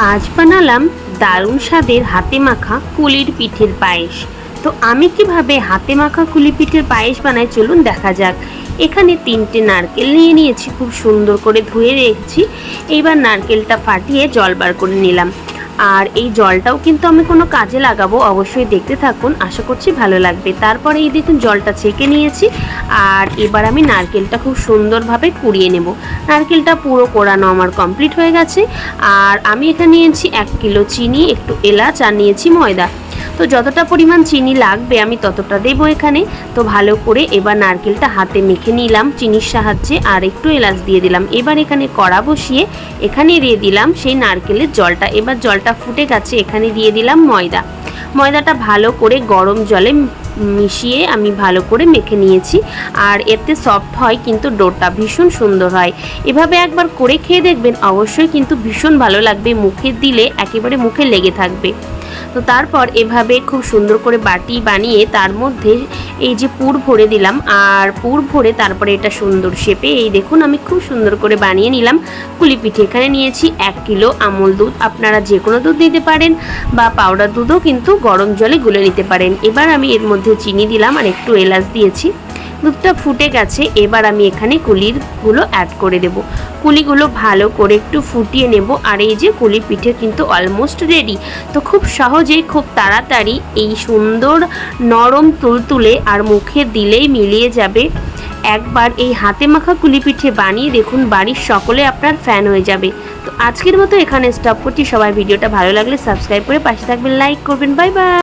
আজ বানালাম দারুণ স্বাদের হাতে মাখা কুলির পিঠের পায়েস। তো আমি কিভাবে হাতে মাখা কুলি পিঠের পায়েস বানাই চলুন দেখা যাক। এখানে 3টে নারকেল নিয়ে নিয়েছি, খুব সুন্দর করে ধুয়ে রেখেছি। এইবার নারকেলটা ফাটিয়ে জল বার করে নিলাম। আর এই জলটাও কিন্তু আমি কোনো কাজে লাগাবো, অবশ্যই দেখতে থাকুন, আশা করছি ভালো লাগবে। তারপরে এই দেখুন জলটা ছেঁকে নিয়েছি। আর এবার আমি নারকেলটা খুব সুন্দরভাবে কুড়িয়ে নেব। নারকেলটা পুরো কোড়ানো আমার কমপ্লিট হয়ে গেছে। আর আমি এখানে নিয়েছি 1 কিলো চিনি, একটু এলাচ, আর নিয়েছি ময়দা। তো যতটা পরিমাণ চিনি লাগবে আমি ততটা দেবো এখানে। তো ভালো করে এবার নারকেলটা হাতে মেখে নিলাম চিনির সাহায্যে, আর একটু এলাচ দিয়ে দিলাম। এবার এখানে কড়া বসিয়ে এখানে দিয়ে দিলাম সেই নারকেলের জলটা। এবার জলটা ফুটে গেছে, এখানে দিয়ে দিলাম ময়দা। ময়দাটা ভালো করে গরম জলে মিশিয়ে আমি ভালো করে মেখে নিয়েছি। আর এতে সফট হয়, কিন্তু ডোটা ভীষণ সুন্দর হয়। এভাবে একবার করে খেয়ে দেখবেন, অবশ্যই কিন্তু ভীষণ ভালো লাগবে, মুখে দিলে একেবারে মুখে লেগে থাকবে। তো তারপর এভাবে খুব সুন্দর করে বাটি বানিয়ে তার মধ্যে এই যে পুর ভরে দিলাম। আর পুর ভরে তারপরে এটা সুন্দর শেপে এই দেখুন আমি খুব সুন্দর করে বানিয়ে নিলাম কুলি পিঠে। এখানে নিয়েছি 1 কিলো আমুল দুধ, আপনারা যে কোনো দুধ দিতে পারেন বা পাউডার দুধও কিন্তু গরম জলে গুলে নিতে পারেন। এবার আমি এর মধ্যে চিনি দিলাম আর একটু এলাচ দিয়েছি। দুধটা ফুটে গেছে, এবার আমি এখানে কুলিগুলো অ্যাড করে দেব। কুলিগুলো ভালো করে একটু ফুটিয়ে নেব। আর এই যে কুলি পিঠে কিন্তু অলমোস্ট রেডি। তো খুব সহজেই খুব তাড়াতাড়ি এই সুন্দর নরম তুলতুলে আর মুখে দিলেই মিলিয়ে যাবে। একবার এই হাতে মাখা কুলি পিঠে বানিয়ে দেখুন, বাড়ির সকলে আপনার ফ্যান হয়ে যাবে। তো আজকের মতো এখানে স্টপ করছি। সবাই ভিডিওটা ভালো লাগলে সাবস্ক্রাইব করে পাশে থাকবেন, লাইক করবেন। Bye bye.